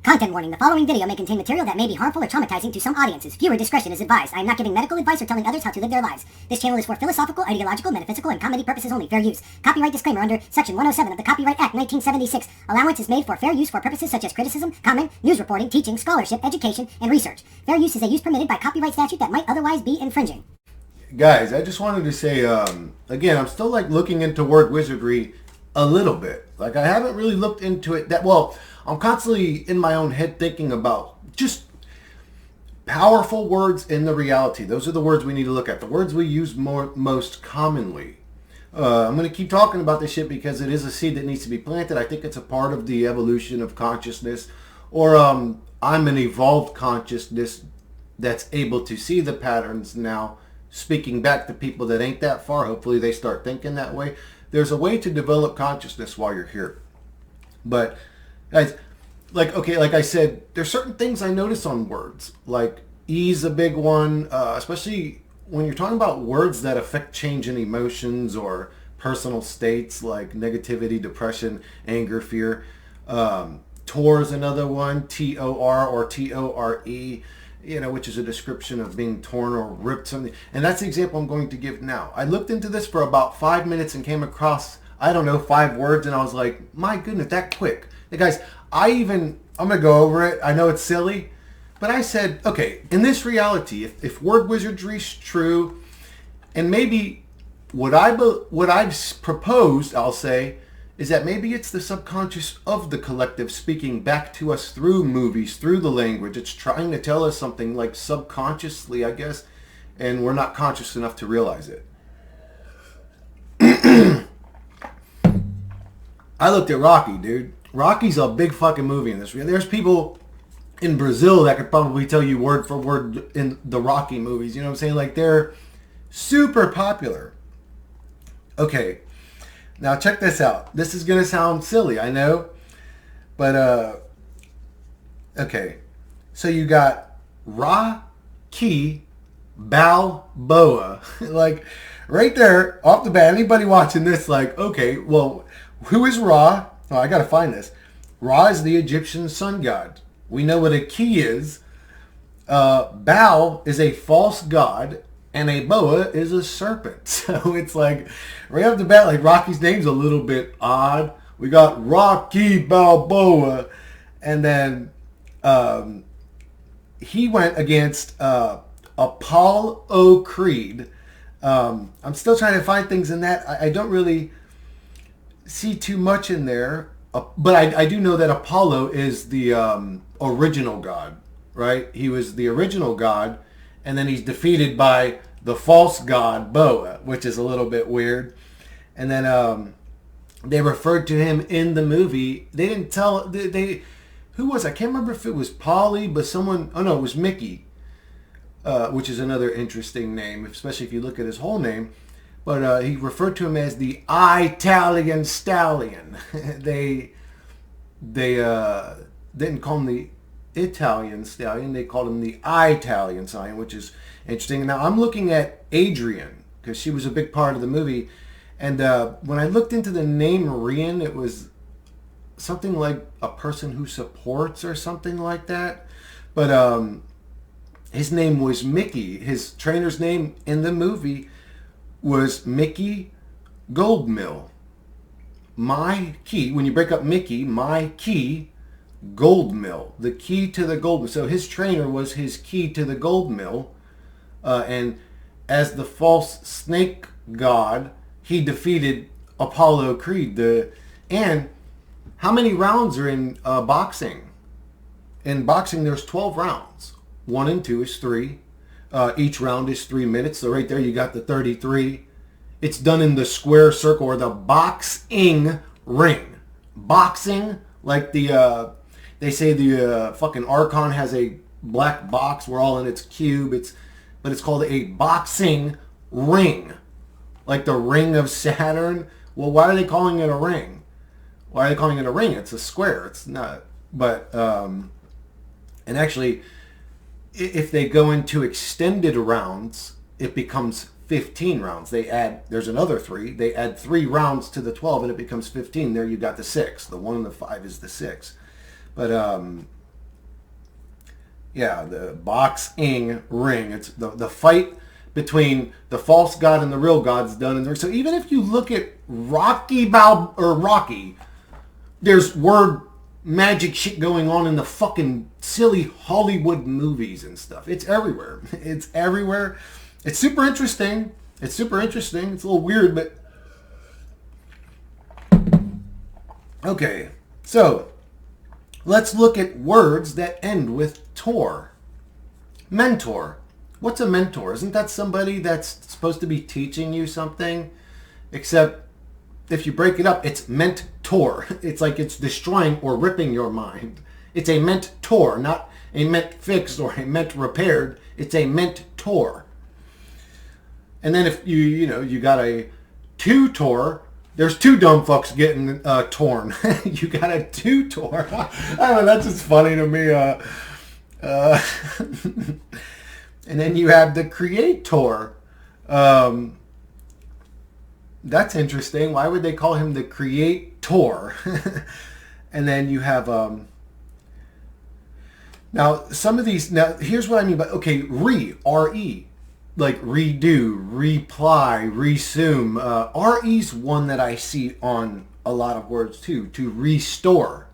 Content warning. The following video may contain material that may be harmful or traumatizing to some audiences. Viewer discretion is advised. I am not giving medical advice or telling others how to live their lives. This channel is for philosophical, ideological, metaphysical, and comedy purposes only. Fair use. Copyright disclaimer under Section 107 of the Copyright Act 1976. Allowance is made for fair use for purposes such as criticism, comment, news reporting, teaching, scholarship, education, and research. Fair use is a use permitted by copyright statute that might otherwise be infringing. Guys, I just wanted to say, again, I'm still looking into word wizardry a little bit. I haven't really looked into it that well. I'm constantly in my own head thinking about just powerful words in the reality. Those are the words we need to look at. The words we use most commonly. I'm going to keep talking about this shit because it is a seed that needs to be planted. I think it's a part of the evolution of consciousness. Or I'm an evolved consciousness that's able to see the patterns now, speaking back to people that ain't that far. Hopefully they start thinking that way. There's a way to develop consciousness while you're here. But guys, like I said, there's certain things I notice on words. Like E's a big one, especially when you're talking about words that affect change in emotions or personal states like negativity, depression, anger, fear. Tor is another one, T-O-R or T-O-R-E, which is a description of being torn or ripped something. And that's the example I'm going to give now. I looked into this for about 5 minutes and came across, 5 words, and I was like, my goodness, that quick. Hey guys, I'm going to go over it. I know it's silly, but I said, okay, in this reality, if word wizardry is true, and maybe what I've proposed, I'll say, is that maybe it's the subconscious of the collective speaking back to us through movies, through the language. It's trying to tell us something like subconsciously, I guess, and we're not conscious enough to realize it. I looked at Rocky, dude. Rocky's a big fucking movie in this. There's people in Brazil that could probably tell you word for word in the Rocky movies. You know what I'm saying? They're super popular. Okay, now check this out. This is going to sound silly, I know. But, okay. So you got Rocky Balboa. Right there, off the bat, anybody watching this, okay, well, who is Ra? Oh, I got to find this. Ra is the Egyptian sun god. We know what a ki is. Baal is a false god, and a boa is a serpent. So it's right off the bat, Rocky's name's a little bit odd. We got Rocky Balboa, and then he went against Apollo Creed. I'm still trying to find things in that. I don't really see too much in there, but I do know that Apollo is the original god, right? He was the original god, and then he's defeated by the false god Boa, which is a little bit weird. And then they referred to him in the movie. They didn't tell who was, I can't remember if it was Polly, but someone, oh no, it was Mickey, which is another interesting name, especially if you look at his whole name. But he referred to him as the Italian Stallion. They didn't call him the Italian Stallion. They called him the Italian Stallion, which is interesting. Now, I'm looking at Adrian, because she was a big part of the movie. And when I looked into the name Rian, it was something like a person who supports or something like that. But his name was Mickey. His trainer's name in the movie was Mickey Goldmill. My key, when you break up Mickey, my key, Goldmill. The key to the gold mill. So his trainer was his key to the gold mill. And as the false snake god, he defeated Apollo Creed. And how many rounds are in boxing? In boxing, there's 12 rounds. 1 and 2 is 3. Each round is 3 minutes. So right there you got the 33. It's done in the square circle or the boxing ring. Boxing, like they say the fucking Archon has a black box. We're all in its cube. But it's called a boxing ring. Like the ring of Saturn. Well, why are they calling it a ring? Why are they calling it a ring? It's a square. It's not. But, and actually, if they go into extended rounds, it becomes 15 rounds. There's another 3. They add 3 rounds to the 12 and it becomes 15. There you got the 6. The 1 and the 5 is the 6. But Yeah, the boxing ring. It's the fight between the false god and the real god's done in there. So even if you look at Rocky, there's word magic shit going on in the fucking silly Hollywood movies and stuff. It's everywhere. It's everywhere. It's super interesting. It's a little weird, but okay. So let's look at words that end with tor. Mentor. What's a mentor? Isn't that somebody that's supposed to be teaching you something? Except if you break it up, it's mentor. It's like it's destroying or ripping your mind. It's a mentor, not a ment fixed or a ment repaired. It's a mentor. And then if you got a tutor, there's two dumb fucks getting torn. You got a tutor. I don't know, that's just funny to me. And then you have the creator. That's interesting. Why would they call him the creator? And then you have now some of these. Now here's what I mean by re, like redo, reply, resume. Re's one that I see on a lot of words too. To restore.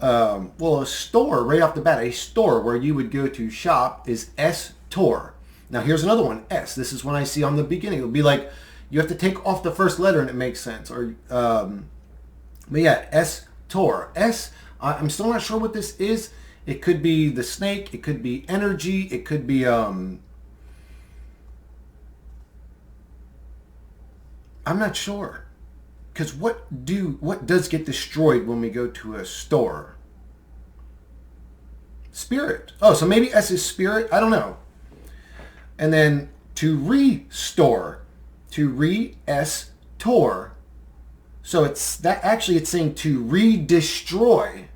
Well, a store, right off the bat, a store where you would go to shop is S-tor. Now, here's another one, S. This is one I see on the beginning. It'll be like, you have to take off the first letter and it makes sense. Or, but yeah, S-tor. S, I'm still not sure what this is. It could be the snake. It could be energy. It could be, I'm not sure. Because what does get destroyed when we go to a store? Spirit. Oh, so maybe S is spirit? I don't know. And then to restore. To re-S-tor. So it's saying to re-destroy.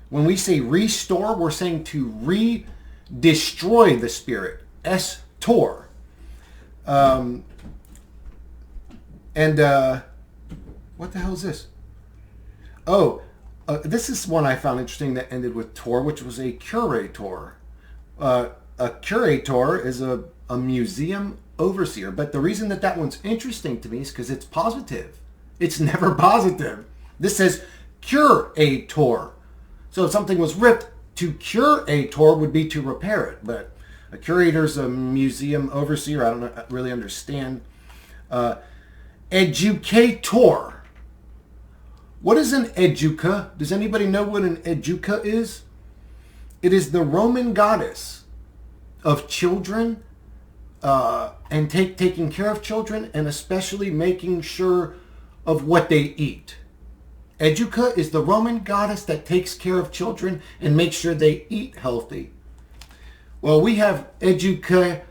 When we say restore, we're saying to re-destroy the spirit. S-tor. What the hell is this? Oh, this is one I found interesting that ended with tor, which was a curator. A curator is a museum overseer. But the reason that one's interesting to me is because it's positive. It's never positive. This says curator. So if something was ripped, to curator would be to repair it. But a curator's a museum overseer. I don't really understand. Educator. What is an educa? Does anybody know what an educa is? It is the Roman goddess of children and taking care of children and especially making sure of what they eat. Educa is the Roman goddess that takes care of children and makes sure they eat healthy. Well, we have educators.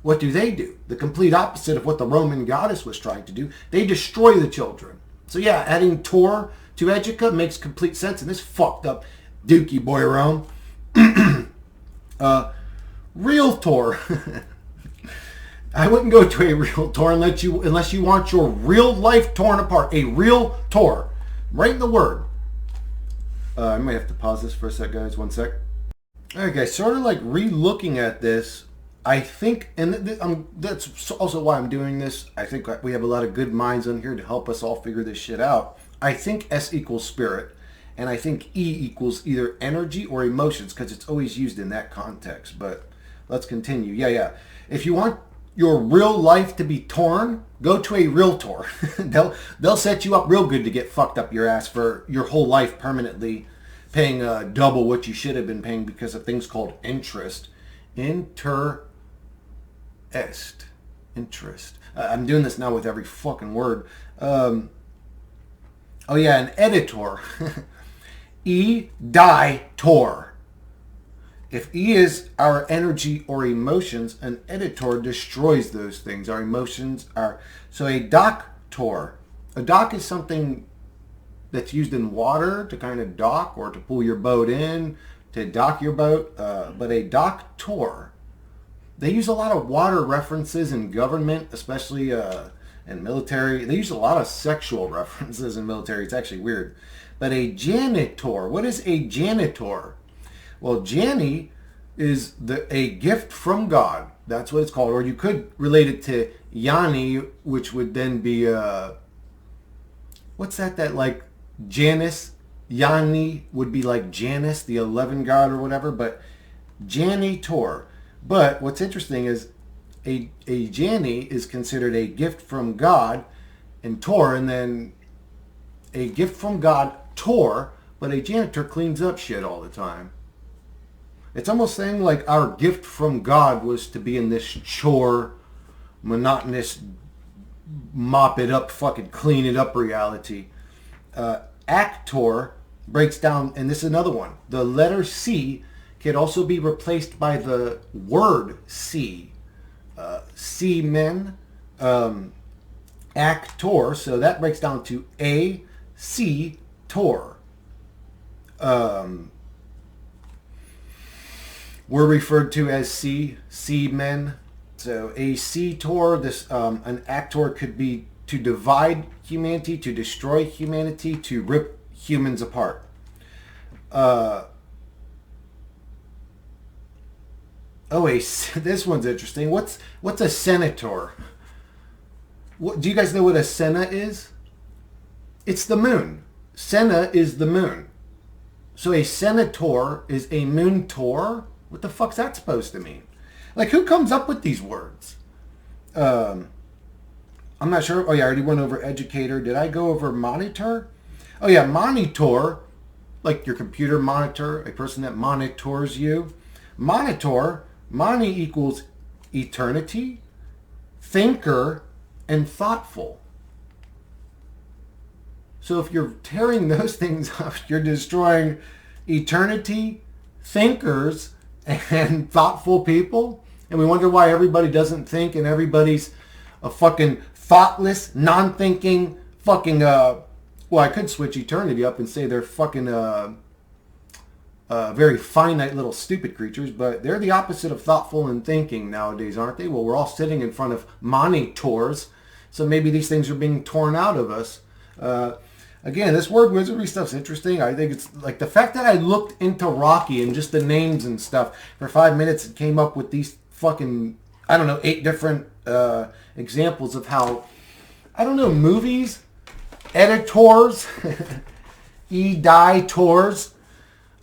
What do? The complete opposite of what the Roman goddess was trying to do. They destroy the children. So yeah, adding tor to educa makes complete sense in this fucked up dookie boy around. Realtor. I wouldn't go to a realtor unless you want your real life torn apart. A realtor. Right in the word. I might have to pause this for a sec, guys. 1 sec. Okay, sort of like re-looking at this. I think, and that's also why I'm doing this. I think we have a lot of good minds on here to help us all figure this shit out. I think S equals spirit, and I think E equals either energy or emotions, because it's always used in that context. But let's continue. Yeah. If you want your real life to be torn, go to a realtor. They'll set you up real good to get fucked up your ass for your whole life permanently, paying double what you should have been paying because of things called interest. Interest. I'm doing this now with every fucking word. Oh yeah, an editor. E-die-tor. If E is our energy or emotions, an editor destroys those things. Our emotions are... So a doctor. A dock is something that's used in water to kind of dock or to pull your boat in, to dock your boat. But a doctor... They use a lot of water references in government, especially in military. They use a lot of sexual references in military. It's actually weird. But a janitor, what is a janitor? Well, Jani is a gift from God. That's what it's called. Or you could relate it to Yani, which would then be, what's that like Janus? Yani would be like Janus, the 11 god or whatever, but Jani Tor. But what's interesting is a Jani is considered a gift from God and Tor, and then a gift from God, Tor, but a janitor cleans up shit all the time. It's almost saying like our gift from God was to be in this chore, monotonous, mop it up, fucking clean it up reality. Actor breaks down, and this is another one. The letter C can also be replaced by the word see. Seamen, actor, so that breaks down to A, C, tor. We're referred to as seamen. So a C-tor, this an actor could be to divide humanity, to destroy humanity, to rip humans apart. This one's interesting. What's a senator? Do you guys know what a Senna is? It's the moon. Senna is the moon. So a senator is a moon tor. What the fuck's that supposed to mean? Like, who comes up with these words? I'm not sure. Oh yeah, I already went over educator. Did I go over monitor? Oh yeah, monitor, like your computer monitor, a person that monitors you. Monitor, mani equals eternity, thinker, and thoughtful. So if you're tearing those things up, you're destroying eternity, thinkers, and thoughtful people. And we wonder why everybody doesn't think and everybody's a fucking thoughtless, non-thinking, fucking, well, I could switch eternity up and say they're fucking very finite little stupid creatures, but they're the opposite of thoughtful and thinking nowadays, aren't they? Well, we're all sitting in front of monitors, so maybe these things are being torn out of us. Again, this word wizardry stuff's interesting. I think it's like the fact that I looked into Rocky and just the names and stuff for 5 minutes and came up with these fucking, I don't know, 8 different examples of how, I don't know, movies, editors, editors,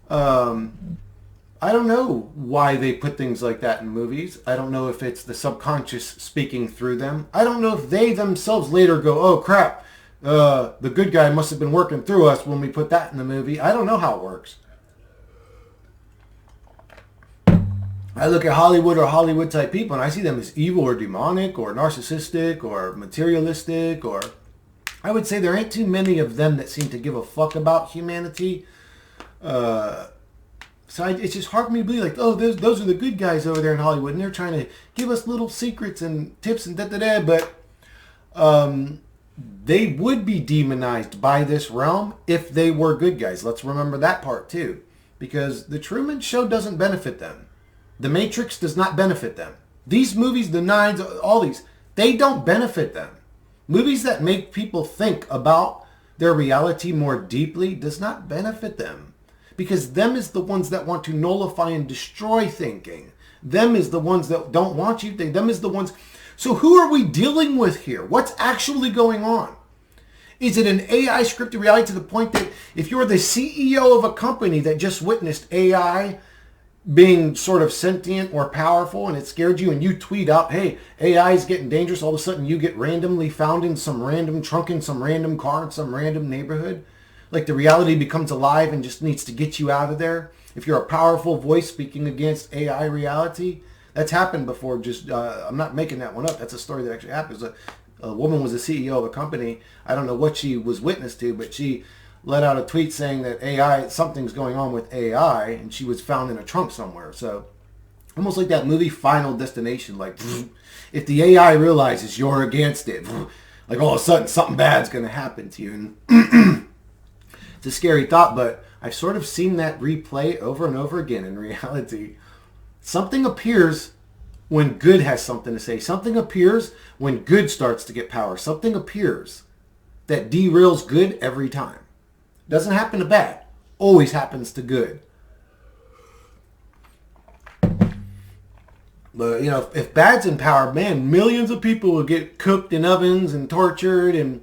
I don't know why they put things like that in movies. I don't know if it's the subconscious speaking through them. I don't know if they themselves later go, oh crap, the good guy must have been working through us when we put that in the movie. I don't know how it works. I look at Hollywood or Hollywood type people and I see them as evil or demonic or narcissistic or materialistic, or I would say there ain't too many of them that seem to give a fuck about humanity. It's just hard for me to believe, like, oh, those are the good guys over there in Hollywood, and they're trying to give us little secrets and tips and da-da-da, but they would be demonized by this realm if they were good guys. Let's remember that part, too, because the Truman Show doesn't benefit them. The Matrix does not benefit them. These movies, the Nines, all these, they don't benefit them. Movies that make people think about their reality more deeply does not benefit them. Because them is the ones that want to nullify and destroy thinking. Them is the ones that don't want you to think. Them is the ones. So who are we dealing with here? What's actually going on? Is it an AI scripted reality to the point that if you're the CEO of a company that just witnessed AI being sort of sentient or powerful and it scared you and you tweet out, hey, AI is getting dangerous, all of a sudden you get randomly found in some random trunk in some random car in some random neighborhood? Like the reality becomes alive and just needs to get you out of there. If you're a powerful voice speaking against AI reality, that's happened before. Just I'm not making that one up. That's a story that actually happens. A woman was a CEO of a company. I don't know what she was witness to, but she let out a tweet saying that AI, something's going on with AI, and she was found in a trunk somewhere. So almost like that movie Final Destination, like if the AI realizes you're against it, like all of a sudden something bad's going to happen to you. And it's a scary thought, but I've sort of seen that replay over and over again in reality. Something appears when good has something to say. Something appears when good starts to get power. Something appears that derails good every time. Doesn't happen to bad. Always happens to good. But, you know, if bad's in power, man, millions of people will get cooked in ovens and tortured and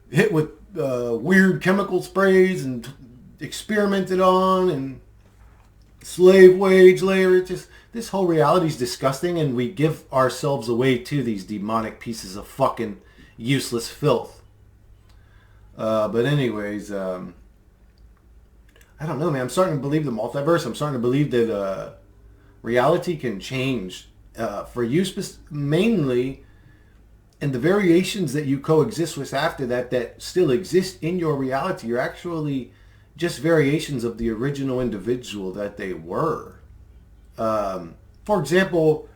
hit with weird chemical sprays and experimented on and slave wage labor. Just this whole reality is disgusting, and we give ourselves away to these demonic pieces of fucking useless filth. But anyways, I don't know, man. I'm starting to believe the multiverse. I'm starting to believe that reality can change for you mainly, and the variations that you coexist with after that still exist in your reality. You're actually just variations of the original individual that they were. For example,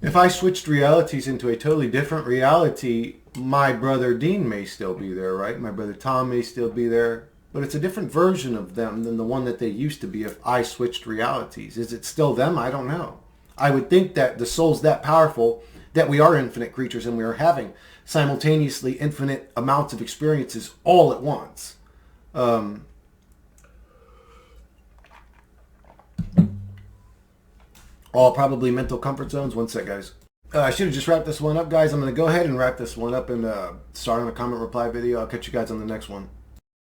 if I switched realities into a totally different reality, my brother Dean may still be there, right? My brother Tom may still be there. But it's a different version of them than the one that they used to be if I switched realities. Is it still them? I don't know. I would think that the soul's that powerful that we are infinite creatures and we are having simultaneously infinite amounts of experiences all at once. All probably mental comfort zones. One sec, guys. I should have just wrapped this one up, guys. I'm going to go ahead and wrap this one up and start on a comment reply video. I'll catch you guys on the next one.